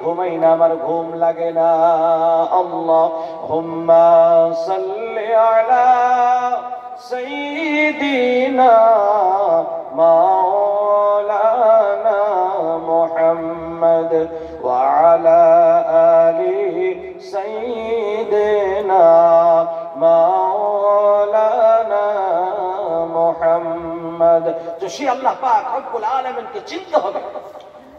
ঘুমাই না, আমার ঘুম লাগে না। আল্লাহুম্মা সাল্লি আলা সাইয়্যিদিনা মাওলানা মুহাম্মদ ওয়া আলা আলি সাইয়্যিদিনা মাওলানা মুহাম্মদ। তো সেই আল্লাহ পাক রব্বুল আলামিনকে চিনতে হবে।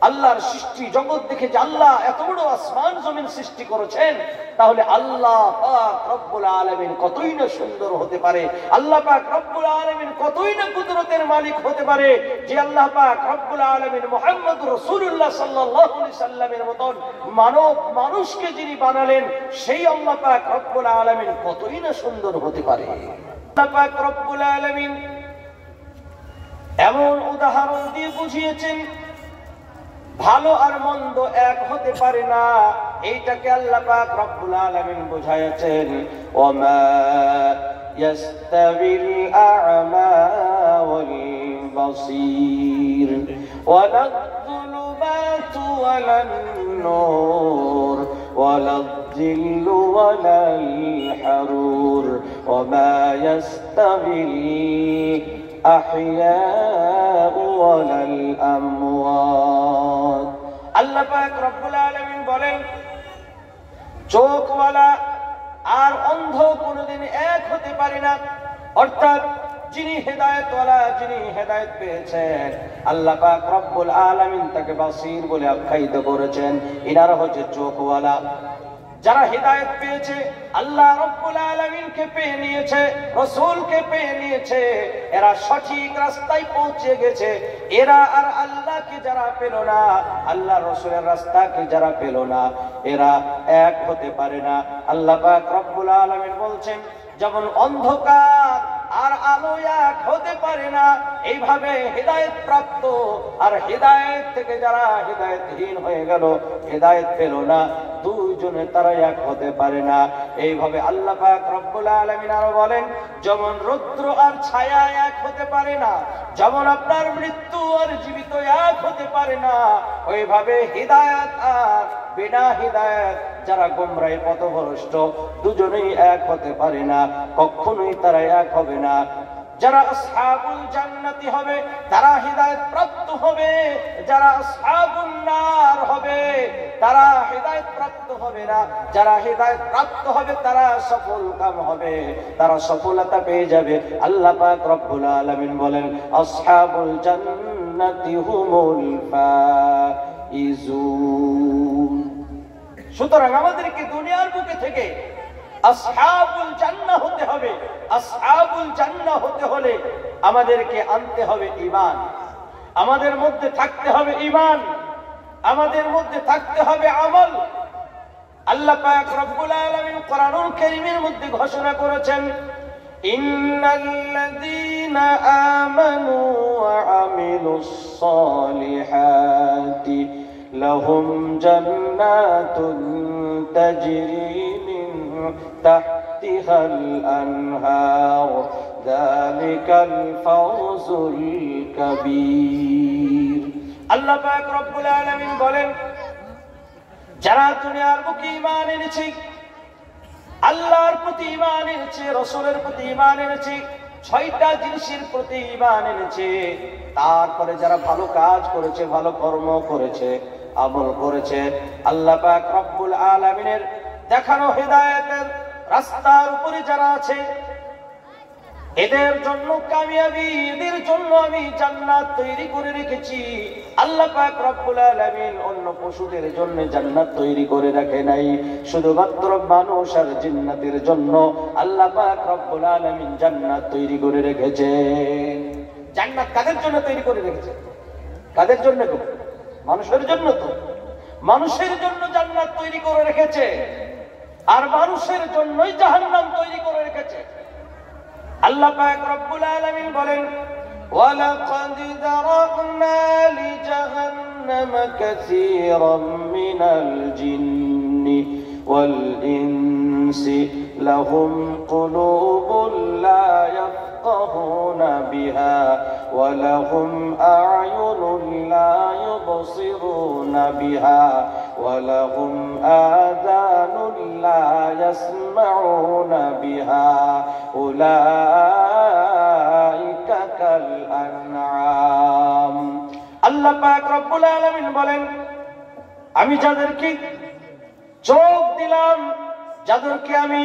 আল্লাহর সৃষ্টি জগৎ দেখে যে আল্লাহ এত বড় আসমান জমিন সৃষ্টি করেছেন, তাহলে আল্লাহ পাক রব্বুল আলামিন কতই না সুন্দর হতে পারে, আল্লাহ পাক রব্বুল আলামিন কতই না কুদরতের মালিক হতে পারে। যে আল্লাহ পাক রব্বুল আলামিন মুহাম্মদুর রাসূলুল্লাহ সাল্লাল্লাহু আলাইহি সাল্লামের মতন মানুষকে যিনি বানালেন, সেই আল্লাহ পাক রব্বুল আলামিন কতই না সুন্দর হতে পারে। আল্লাহ পাক রব্বুল আলামিন এমন উদাহরণ দিয়ে বুঝিয়েছেন, ভালো আর মন্দ এক হতে পারে না, এইটাকে আল্লাহ পাক রব্বুল আলামিন বুঝাইছেন। ওমা ইয়াস্তাবিল আ'মা ওয়াল বাসীর ওয়ালাদ যুলুমাতু ওয়ালান নূর ওয়ালাদ যিল্লু ওয়ালাল হারুর ওমা ইয়াস্তাবিল আহইয়াউ ওয়ালাল আমওয়াত। আল্লাহ পাক রব্বুল আলামিন বলেন, চোখওয়ালা আর অন্ধ কোনদিন এক হতে পারে না। অর্থাৎ যিনি হেদায়েতওয়ালা, যিনি হেদায়েত পেয়েছেন, আল্লাহ পাক রব্বুল আলামিন তাকে বাসীর বলে আখ্যায়িত করেছেন। এনারা হচ্ছে চোখওয়ালা। যারা হেদায়েত পেয়েছে, আল্লাহ রব্বুল আলামিনকে পেয়ে নিয়েছে, রাসূলকে পেয়ে নিয়েছে, এরা সঠিক রাস্তায় পৌঁছে গেছে। এরা আর আল্লাহকে যারা পেল না, আল্লাহ রাসূলের রাস্তাকে যারা পেল না, এরা এক হতে পারে না। আল্লাহ পাক রব্বুল আলামিন বলছেন, যেমন অন্ধকার আর আলো এক হতে পারে না, এইভাবে হেদায়েত প্রাপ্ত আর হেদায়েত থেকে যারা হেদায়েতহীন হয়ে গেল, হেদায়েত পেল না, দুইজনে তারা এক হতে পারে না। এইভাবে আল্লাহ পাক রব্বুল আলামিন আরো বলেন, যেমন রৌদ্র আর ছায়া এক হতে পারে না, যেমন আপনার মৃত্যু আর জীবিত এক হতে পারে না, ওইভাবে হিদায়াত আর বিনা হিদায়াত, যারা গোমরাহে পথভ্রষ্ট, দুজনেই এক হতে পারে না, কখনোই তারা এক হবে না। যারা আসহাবুল জান্নাতি হবে তারা হিদায়াত প্রাপ্ত হবে, যারা আসহাবুন নার হবে তারা হিদায়াত প্রাপ্ত হবে না। যারা হিদায়াত প্রাপ্ত হবে তারা সফল কাম হবে, তারা সফলতা পেয়ে যাবে। আল্লাহ পাক রব্বুল আলামিন বলেন, আসহাবুল জান্নাতি হুমুল ফাইজুন। সুতরাং আমাদেরকে দুনিয়ার বুকে থেকে আসহাবুল জান্নাহ হতে হবে। আসহাবুল জান্নাহ হতে হলে আমাদেরকে আনতে হবে ঈমান, আমাদের মধ্যে থাকতে হবে ঈমান, আমাদের মধ্যে থাকতে হবে আমল। আল্লাহ পাক রব্বুল আলামিন কোরআনুল কারীমের মধ্যে ঘোষণা করেছেন, ইন্নাল্লাযীনা আমানু ওয়া আমিলুস সালিহাতি লাহুম জান্নাতুন তাজরি মিন তাহতিহাল আনহার যালিকাল ফাওজুল কাবীর। আল্লাহ পাক রব্বুল আলামিন বলেন, যারা দুনিয়ার বুকে ঈমান এনেছে, আল্লাহর প্রতি ঈমান এনেছে, রাসূলের প্রতি ঈমান এনেছে, 6টা জিনিসের প্রতি ঈমান এনেছে, তারপরে যারা ভালো কাজ করেছে, ভালো কর্ম করেছে, আমল করেছে, আল্লাহ পাক রব্বুল আলামিনের দেখানো হেদায়েতের রাস্তার উপরে যারা আছে, এদের জন্য কামিয়াবি, এদের জন্য আমি জান্নাত তৈরি করে রেখেছি। আল্লাহ পাক রব্বুল আলামিন অন্য পশুদের জন্য জান্নাত তৈরি করে রাখে নাই, শুধুমাত্র মানুষ আর জিন্নাতের জন্য আল্লাহ পাক রব্বুল আলামিন জান্নাত তৈরি করে রেখেছে। জান্নাত কাদের জন্য তৈরি করে রেখেছে? কাদের জন্য গো? মানুষের জন্য। তো মানুষের জন্য জান্নাত তৈরি করে রেখেছে, আর মানুষের জন্যই জাহান্নাম তৈরি করে রেখেছে। আল্লাহ পাক রব্বুল আলামিন বলেন, ওয়ালাকাদ যারাকনা লিজাহান্নামা কাসীরাম মিনাল জিন্নি ওয়াল ইনসি লাহুম কুলুবুন লা يفقهون بها ولهم أعين لا يبصرون بها ولهم آذان لا يسمعون بها أولئك كالأنعام আল্লাহ পাক রব্বুল আলামিন বলেন, আমি যাদেরকে চোখ দিলাম, যাদেরকে আমি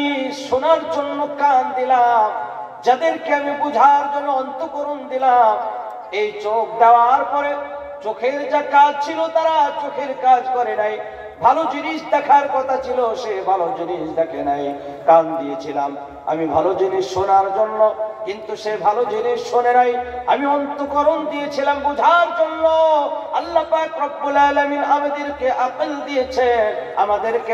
শোনার জন্য কান দিলাম, যাদেরকে আমি বুঝার জন্য অন্তঃকরণ দিলাম, এই চোখ দেওয়ার পরে চোখের যা কাজ ছিল তারা চোখের কাজ করে নাই। ভালো জিনিস দেখার কথা ছিল, সে ভালো জিনিস দেখে নাই। কান দিয়েছিলাম আমি ভালো জিনিস শোনার জন্য, কিন্তু সে ভালো জিনিস শোনে নাই। আমি অন্তঃকরণ দিয়েছিলাম বোঝার জন্য। আল্লাহ পাক রব্বুল আলামিন আমাদেরকে আকল দিয়েছেন, আমাদেরকে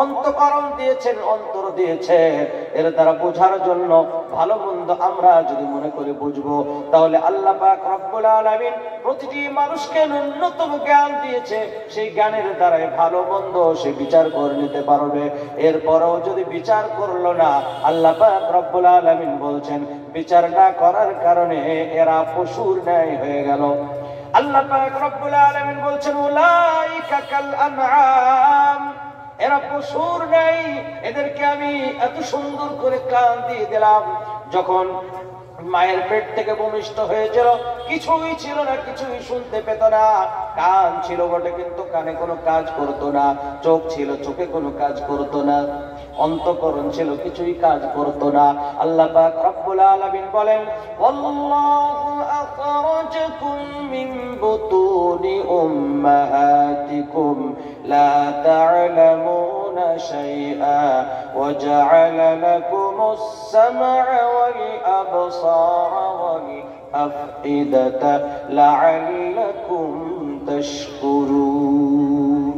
অন্তঃকরণ দিয়েছেন, অন্তর দিয়েছেন, এর দ্বারা বোঝার জন্য। ভালো মন্দ আমরা যদি মনে করে বুঝবো, তাহলে আল্লাহ পাক রব্বুল আলামিন প্রতিটি মানুষকে ন্যূনতম জ্ঞান দিয়েছে। সেই জ্ঞানের দ্বারাই ভালো মন্দ সে বিচার করে নিতে পারবে। এরপরেও যদি বিচার করলো না, আল্লাহ পাক রব্বুল আলামিন বলছেন বিচার না করার কারণে এরা পশুর ন্যায় হয়ে গেল। আল্লাহ পাক রব্বুল আলামিন বলছেন উলাইকা কাল আনআম, এরা পশুর ন্যায়। এদেরকে আমি এত সুন্দর করে কান দিয়ে দিলাম। যখন মায়ের পেট থেকে ভূমিষ্ঠ হয়েছিল কিছুই ছিল না, কিছুই শুনতে পেত না। কান ছিল বটে কিন্তু কানে কোনো কাজ করতো না, চোখ ছিল চোখে কোনো কাজ করতো না, অন্তঃকরণ ছিল কিছুই কাজ করতো না। আল্লাহ পাক রব্বুল আলামিন বলেন ওয়াল্লাহু আখরাজাকুম মিন বুতুনি উম্মাহাতিকুম লা তা'লামুনা শাইআ ওয়া জা'আলা লাকুমুস সাম'a ওয়াল আবসারা ওয়াল আফইদাতা লা'আল্লাকুম তাশকুরুন।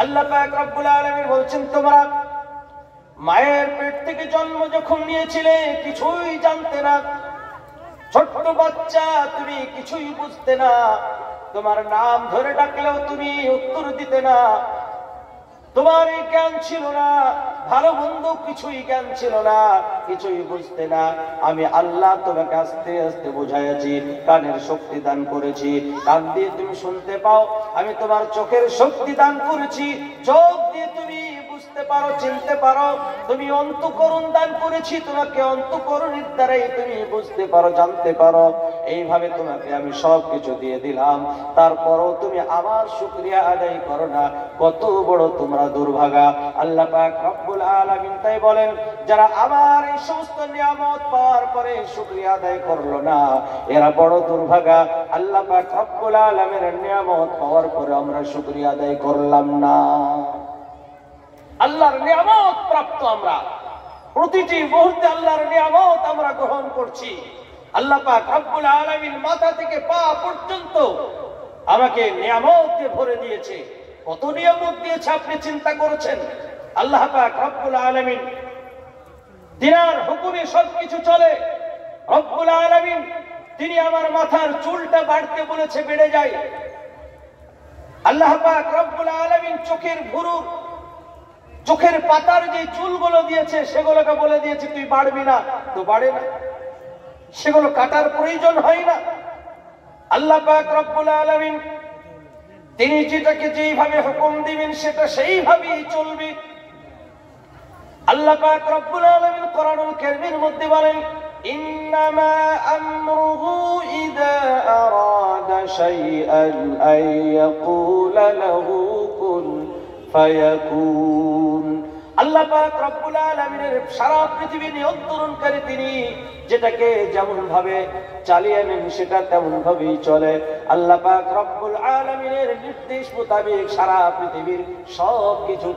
আল্লাহ পাক রব্বুল আলামিন বলছেন তোমরা মায়ের পেট থেকে জন্ম যখন নিয়েছিলে কিছুই জানতে না, ছোট্ট বাচ্চা, তুমি কিছুই বুঝতে না। তোমার নাম ধরে ডাকলেও তুমি উত্তর দিতে না, তোমার এই জ্ঞান ছিল না, ভালো মন্দ কিছুই জ্ঞান ছিল না, কিছুই বুঝতে না। আমি আল্লাহ তোমাকে আস্তে আস্তে বুঝাইছি, কানের শক্তি দান করেছি, কান দিয়ে তুমি শুনতে পাও। আমি তোমার চোখের শক্তি দান করেছি, চোখ দিয়ে তুমি বুঝতে পারো, চিনতে পারো। তুমি অন্তঃকরণ দান করেছি, তোমাকে অন্তঃকরণের দ্বারাই তুমি বুঝতে পারো, জানতে পারো। এইভাবে তোমাকে আমি সব কিছু দিয়ে দিলাম, তারপরও তুমি আমার শুকরিয়া আদায় করো না। কত বড় তোমরা দুর্ভাগা। আল্লাহ পাক রব্বুল আলামিন তাই বলেন, যারা আমার এই সমস্ত নিয়ামত পাওয়ার পরে শুকরিয়া আদায় করলো না, এরা বড় দুর্ভাগা। আল্লাহ পাক রব্বুল আলামিনের নিয়ামত পাওয়ার পরে আমরা শুকরিয়া আদায় করলাম না। আল্লাহর নিয়ামত প্রাপ্ত আমরা, প্রতিটি মুহূর্তে আল্লাহর নিয়ামত আমরা গ্রহণ করছি। আল্লাহ পাক রব্বুল আলামিন মাথা থেকে পা পর্যন্ত আমাকে নিয়ামত দিয়ে ভরে দিয়েছে। কত নিয়ামত দিয়েছে আপনি চিন্তা করেছেন? আল্লাহ পাক রব্বুল আলামিন দিনার হুকুমে সবকিছু চলে। রব্বুল আলামিন তিনি আমার মাথার চুলটা বাড়তে বলেছে, বেড়ে যায়। আল্লাহ পাক রব্বুল আলামিন চোখের ভুরু, চোখের পাতার যে চুলগুলো দিয়েছে সেগুলোকে বলে দিয়েছে তুই বাড়বি না, তো বাড়ে না, সেগুলো কাটার প্রয়োজন হয় না। আল্লাহ পাক রব্বুল আলামিন তিনি যেটাকে যেইভাবে হুকুম দিবেন সেটা সেইভাবেই চলবে। আল্লাহ পাক রব্বুল আলামিন কোরআনুল কারীমের মধ্যে বলেন ইন্নামা আমরুহু ইযা আরাদা শাইআন আন ইয়াকুলা লাহু কুন ফায়াকুন। আল্লাহ পাক রব্বুল আলামিনের সারা পৃথিবী নিয়ন্ত্রণকারী তিনি, যেটাকে যেমন ভাবে চালিয়ে নেন সেটা তেমন ভাবেই চলে। আল্লাহ পাক রব্বুল আলামিনের নির্দেশ মোতাবেক সারা পৃথিবীর সব কিছু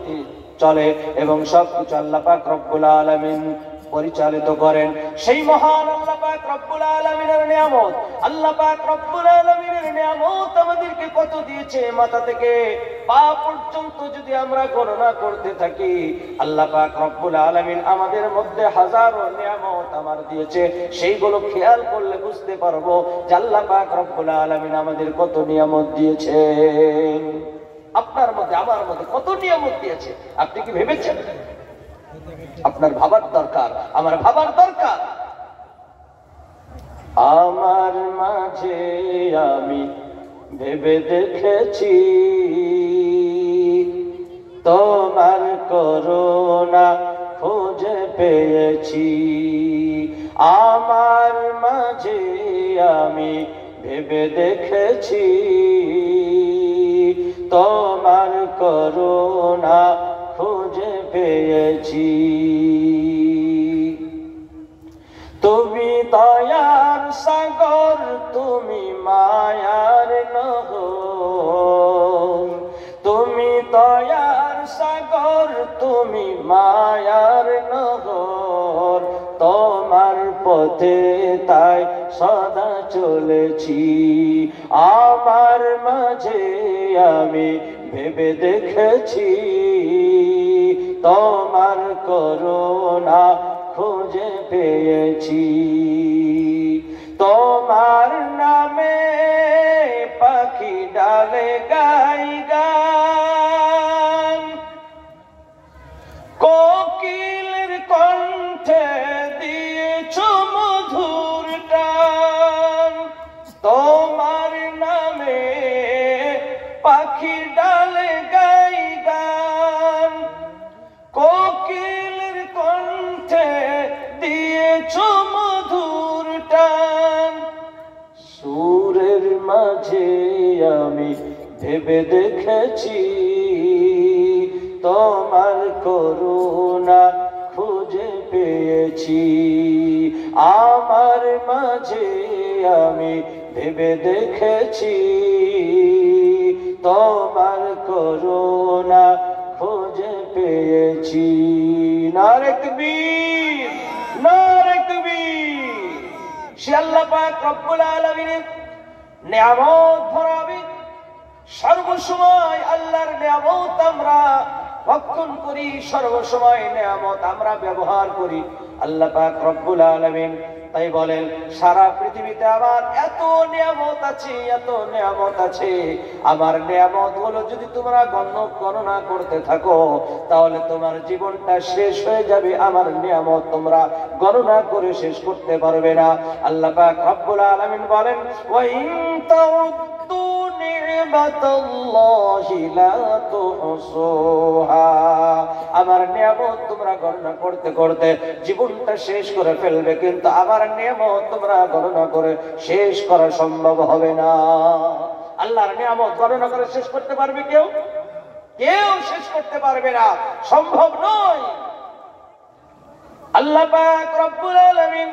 চলে এবং সবকিছু আল্লাহ পাক রব্বুল আলামিন পরিচালিত করেন। সেই মহান আল্লাহ পাক রব্বুল আলামিনের নিয়ামত, আল্লাহ পাক রব্বুল আলামিনের নিয়ামত আমাদেরকে কত দিয়েছে, মাথা থেকে পা পর্যন্ত যদি আমরা গণনা করতে থাকি, আল্লাহ পাক রব্বুল আলামিন আমাদের মধ্যে হাজারো নিয়ামত আমার দিয়েছে। সেইগুলো খেয়াল করলে বুঝতে পারবো যে আল্লাহ পাক রব্বুল আলামিন আমাদের কত নিয়ামত দিয়েছে। আপনার মধ্যে আমার মধ্যে কত নিয়ামত দিয়েছে আপনি কি ভেবেছেন? আপনার ভাবার দরকার, আমার ভাবার দরকার। মাঝে আমি ভেবে দেখেছি তোমার করুণা খুঁজে পেয়েছি। আমার মাঝে আমি ভেবে দেখেছি তোমার করুণা খুঁজে পেয়েছি। তুমি দয়ার সাগর, তুমি মায়ার নহর, তুমি দয়ার সাগর, তুমি মায়ার নহর, তোমার পথে তাই সদা চলেছি। আমার মাঝে আমি ভেবে দেখেছি তোমার করুণা খুঁজে পেয়েছি। তোমার নামে পাখি ডালে গাই গান, কোকিলের কণ্ঠে দিয়েছ মধুর গান। তোমার নামে পাখি ডালে গাই গান, কোকিলের কণ্ঠে দিয়েছ মধুর টান। সুরের মাঝে আমি ভেবে দেখেছি তোমার করুণা খুঁজে পেয়েছি। আমার মাঝে আমি ভেবে দেখেছি তোমার করুণা খুঁজে পেয়েছি। নারে তাকবীর, নারে তাকবীর। সে আল্লাহ পাক রব্বুল আলামিনের নিয়ামত ভরাবে। সর্বসময় আল্লাহর নিয়ামত আমরা ভক্ষণ করি, সর্বসময় নিয়ামত আমরা ব্যবহার করি। আল্লাহ পাক রব্বুল আলামিন তাই বলেন সারা পৃথিবীতে আমার এত নিয়ামত আছে, এত নিয়ামত আছে। আমার নিয়ামত গুলো যদি তোমরা গণনা করতে থাকো তাহলে তোমার জীবনটা শেষ হয়ে যাবে। আমার নিয়ামত তোমরা গণনা করে শেষ করতে পারবে না। আল্লাহ পাক রব্বুল আলামিন বলেন ওয়া ইন তাউদ্দু নি'মাতাল্লাহি লা তুহসুহা। আমার নিয়ামত তোমরা গণনা করতে করতে জীবনটা শেষ করে ফেলবে, কিন্তু আমার নিয়ামত তোমরা গণনা করে শেষ করা সম্ভব হবে না। আল্লাহর নিয়ামত গণনা করে শেষ করতে পারবে কেউ? কেউ শেষ করতে পারবে না, সম্ভব নয়। আল্লাহ পাক রব্বুল আলামিন,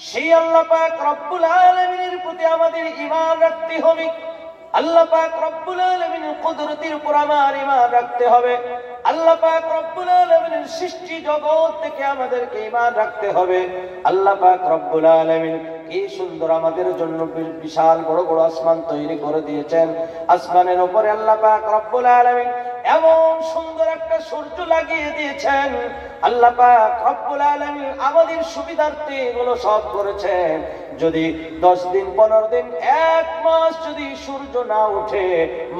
সেই আল্লাহ পাক রব্বুল আলামিনের প্রতি আমাদের ঈমান রাখতে হবে। আল্লাহ পাক রব্বুল আলামিনের কুদরতের উপর আমার ঈমান রাখতে হবে। আল্লাহ পাক রব্বুল আলামিনের সৃষ্টি জগৎ থেকে আমাদেরকে ঈমান রাখতে হবে। আল্লাহ পাক রব্বুল আলামিন কি সুন্দর আমাদের জন্য বিশাল বড় বড় আসমান তৈরি করে দিয়েছেন। আসমানের উপরে আল্লাহ পাক রব্বুল আলামিন এমন সুন্দর একটা সূর্য লাগিয়ে দিয়েছেন। আল্লাহ পাক রব্বুল আলামিন আমাদের সুবিধার্থে এগুলো সব করেছেন। যদি 10 দিন 15 দিন 1 মাস যদি সূর্য না ওঠে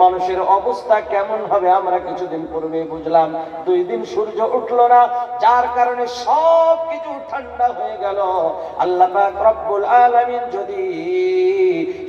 মানুষের অবস্থা কেমন হবে আমরা কিছুদিন পূর্বে বুঝলাম। 2 দিন সূর্য উঠলো না, যার কারণে সব কিছু ঠান্ডা হয়ে গেল। আল্লাহ পাক রব্বুল আলামিন যদি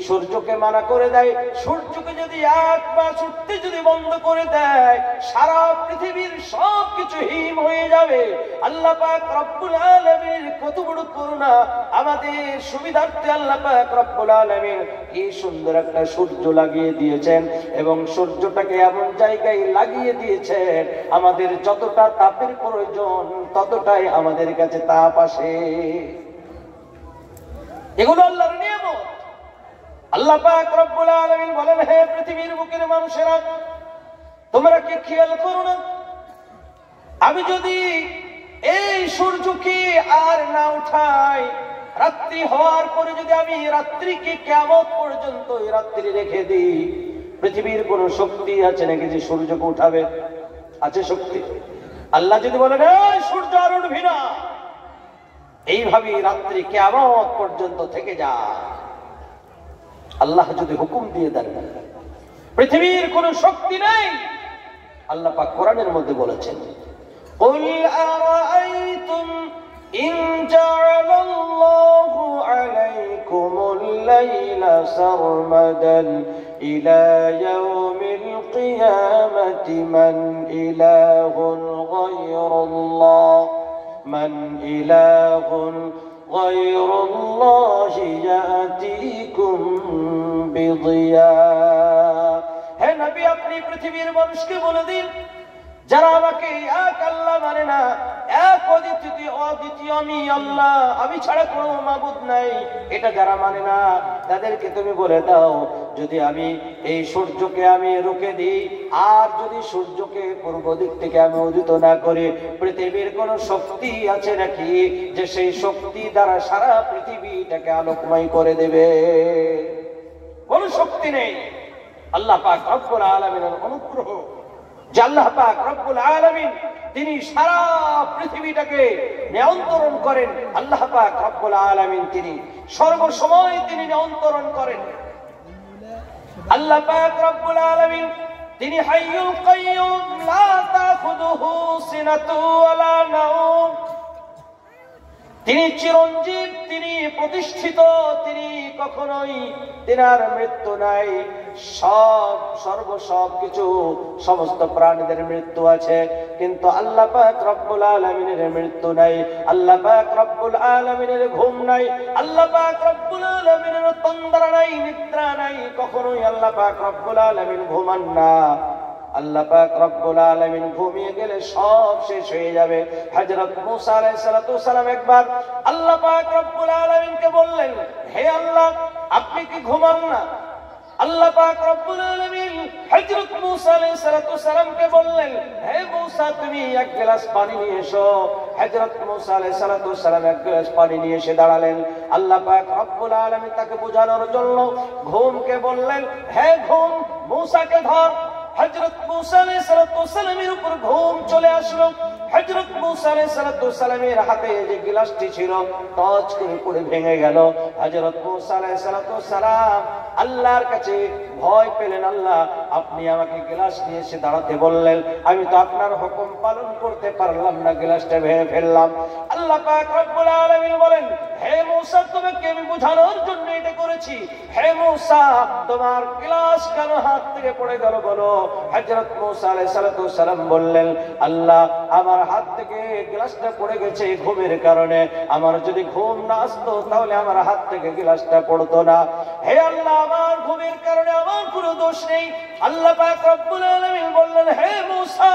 সূর্যকে মানা করে দেয়, সূর্যকে যদি 1 মাস উঠতে যদি বন্ধ করে দেয়, সারা পৃথিবীর সব কিছু হিম হয়ে যাবে। আল্লাহ পাক রব্বুল আলামিন কত বড় করুণা আমাদের সুবিধার্থে আল্লাহ পাক রব্বুল আলামিন কি সুন্দর একটা সূর্য লাগিয়ে দিয়েছেন, এবং সূর্যটাকে এমন জায়গায় লাগিয়ে দিয়েছেন আমাদের যতটা তাপের প্রয়োজন ততটাই আমাদের কাছে তাপ আসে। এগুলো আল্লাহর নিয়ামত। আল্লাহ পাক রব্বুল আলামিন বলেন হে পৃথিবীর বুকের মানুষেরা, তোমরা কি খেয়াল করো না আমি যদি এই সূর্যকে আর না উঠাই, রাত্রি হওয়ার পরে যদি আমি রাত্রিকে কিয়ামত পর্যন্ত এই রাত্রি রেখে দিই, পৃথিবীর কোন শক্তি আছে নাকি যে সূর্যকে উঠাবে? আছে শক্তি? আল্লাহ যদি বলেন এই সূর্য আর উঠবি না, এইভাবে রাত্রি কিয়ামত পর্যন্ত থেকে যা, আল্লাহ যদি হুকুম দিয়ে দেন, পৃথিবীর কোন শক্তি নেই। আল্লাহ পাক কোরআনের মধ্যে বলেছেন قُلْ أَرَأَيْتُمْ إِنْ جَعَلَ اللَّهُ عَلَيْكُمْ عليكم الليل سرمدا إلى يوم القيامة من إله غير الله غير الله يأتيكم بضياء হে নবী আপনি পৃথিবীর মানুষকে বলে দিন যারা আমাকে এক আল্লাহ মানে না, এক অদ্বিতীয় আমি আল্লাহ, আমি ছাড়া কোনো মাবুদ নাই, এটা যারা মানে না তাদেরকে তুমি বলে দাও যদি আমি এই সূর্যকে আমি রুখে দিই আর যদি সূর্যকে পূর্ব দিক থেকে আমি উদিত না করি, পৃথিবীর কোন শক্তি আছে নাকি যে সেই শক্তি দ্বারা সারা পৃথিবীটাকে আলোকময় করে দেবে? কোন শক্তি নেই। আল্লাহ পাক রব্বুল আলামিনের অনুগ্রহ যে আল্লাহ পাক রব্বুল আলামিন তিনি সারা পৃথিবীটাকে নিয়ন্ত্রণ করেন। আল্লাহ পাক রব্বুল আলামিন তিনি সর্বসময় তিনি নিয়ন্ত্রণ করেন। আল্লাহ পাক রব্বুল আলামিন তিনি হাইয়ুল কাইয়ুম লা তাখুযুহু সিনাতু ওয়ালা নাওম, তিনি চিরঞ্জীব, তিনি প্রতিষ্ঠিত, তিনি কখনোই তিনার মৃত্যু নাই। সব কিছু সমস্ত প্রাণীদের মৃত্যু আছে কিন্তু আল্লাহ পাক রব্বুল আলামিনের মৃত্যু নাই। আল্লাহ পাক রব্বুল আলামিনের ঘুম নাই, আল্লাহ পাক রব্বুল আলামিনের তন্দ্রা নাই, নিদ্রা নাই, কখনোই আল্লাহ পাক রব্বুল আলামিন ঘুমান না। আল্লাহ পাক রব্বুল আলামিন ঘুমিয়ে গেলে সব শেষ হয়ে যাবে। হযরত মুসা আলাইহিস সালাতু ওয়াসালাম একবার আল্লাহ পাক রব্বুল আলামিনকে বললেন, হে আল্লাহ আপনি কি ঘুমান না? আল্লাহ পাক রব্বুল আলামিন হযরত মুসা আলাইহিস সালাতু ওয়াসালামকে বললেন, হে মুসা তুমি এক গ্লাস পানি নিয়ে এসো। হযরত মুসা আলাইহিস সালাতু ওয়াসালাম এক গ্লাস পানি নিয়ে এসে দাঁড়ালেন। আল্লাহ পাক রব্বুল আলামিন তাকে বোঝানোর জন্য ঘুমকে বললেন, হে ঘুম মুসাকে ধর। হযরত মুসা আলাইহিস সালাতু ওয়াসালামের উপর ঘুম চলে আসলো। হযরত মুসা আলাইহিস সালাতু ওয়াসালামের হাতে যে গ্লাসটি ছিল টচ করে পড়ে ভেঙে গেল। হযরত মুসা আলাইহিস সালাতু ওয়াসালাম আল্লাহর কাছে ভয় পেলেন, আল্লাহ আপনি আমাকে গ্লাস নিয়ে এসে দাঁড়াতে বললেন, আমি তো আপনার হুকুম পালন করতে পারলাম না, গ্লাসটা ভেঙে ফেললাম। আল্লাহ পাক রব্বুল আলামিন বলেন, হে মুসা তোমাকে আমি বোঝানোর জন্য এটা করেছি। হে মুসা তোমার গ্লাস কেন হাত থেকে পড়ে গেল বলো? হযরত মুসা আলাইহিস সালাতু ওয়াসালাম বললেন, আল্লাহ আমার হাত থেকে গ্লাসটা পড়ে গেছে ঘুমের কারণে, আমার যদি ঘুম না আসতো তাহলে আমার হাত থেকে গ্লাসটা পড়তো না। হে আল্লাহ আমার ঘুমের কারণে আমার কোনো দোষ নেই। আল্লাহ পাক রব্বুল আলামিন বললেন, হে মুসা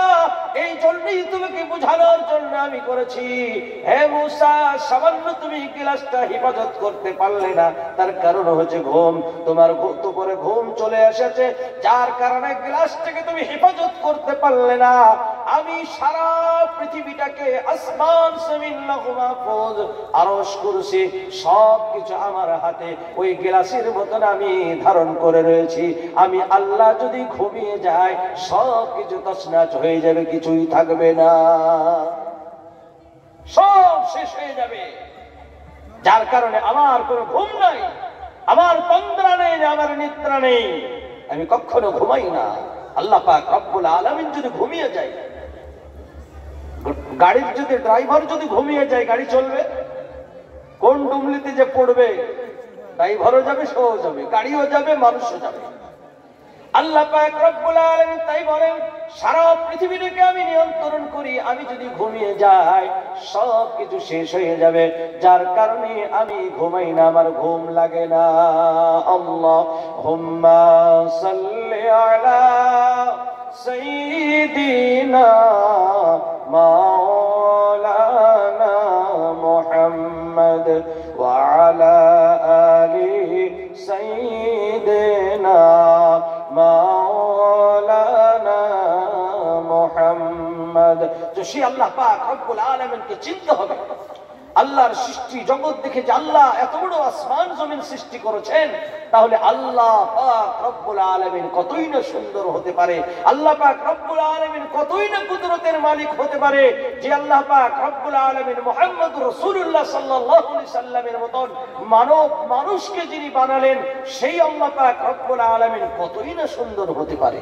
এই জন্যই তোমাকে বোঝানোর জন্য আমি করেছি। হে মুসা সামান্য তুমি গ্লাসটা হেফাজত করতে পারলে না, তার কারণ হচ্ছে ঘুম। তোমার উপরে ঘুম চলে এসেছে যার কারণে গ্লাসটাকে তুমি হেফাজত করতে পারলে না। আমি সারা পৃথিবীটাকে আসমান জমিন লাহু মাহফুজ আরশ কুরসি সবকিছু আমার হাতে ওই গ্লাসের মতন আমি ধারণ করে রয়েছি। আমি আল্লাহ যদি ঘুমিয়ে যায় সবকিছু তছনছ হয়ে যাবে, কিছুই থাকবে না, সব শেষ হয়ে যাবে। যার কারণে আমার কোনো ঘুম নাই, আমার তন্দ্রা নেই, আমার নিদ্রা নেই, আমি কখনো ঘুমাই না। আল্লাহ পাক রব্বুল আলামিন যদি ঘুমিয়ে যায়, গাড়ির যদি ড্রাইভার যদি ঘুমিয়ে যায় গাড়ি চলবে? কোন ডুমলিতে যে পড়বে, ড্রাইভারও যাবে, সেও যাবে, গাড়িও যাবে, মানুষও যাবে। আল্লাহ পাক রব্বুল আলামিন তাই বলেন, সারা পৃথিবীটাকে আমি নিয়ন্ত্রণ করি, আমি যদি ঘুমিয়ে যাই সব কিছু শেষ হয়ে যাবে। যার কারণে আমি ঘুমাই না, আমার ঘুম লাগে না। আল্লাহুম্মা সাল্লি আলা সাইয়্যিদিনা মাওলানা মুহাম্মদ ওয়া আলা আলি সাইয়্যিদিনা মাওলানা মুহাম্মদ। তো সেই আল্লাহ পাক রব্বুল আলামিনকে চিনতে হবে। আল্লাহর সৃষ্টি জগৎ দেখে যে আল্লাহ এত বড় আসমান জমিন সৃষ্টি করেছেন, তাহলে আল্লাহ পাক রব্বুল আলামিন কতই না সুন্দর হতে পারে, আল্লাহ পাক রব্বুল আলামিন কতই না কুদরতের মালিক হতে পারে। যে আল্লাহ পাক রব্বুল আলামিন মুহাম্মদ রাসূলুল্লাহ সাল্লাল্লাহু আলাইহি সাল্লামের মতন মানুষকে যিনি বানালেন, সেই আল্লাহ পাক রব্বুল আলামিন কতই না সুন্দর হতে পারে।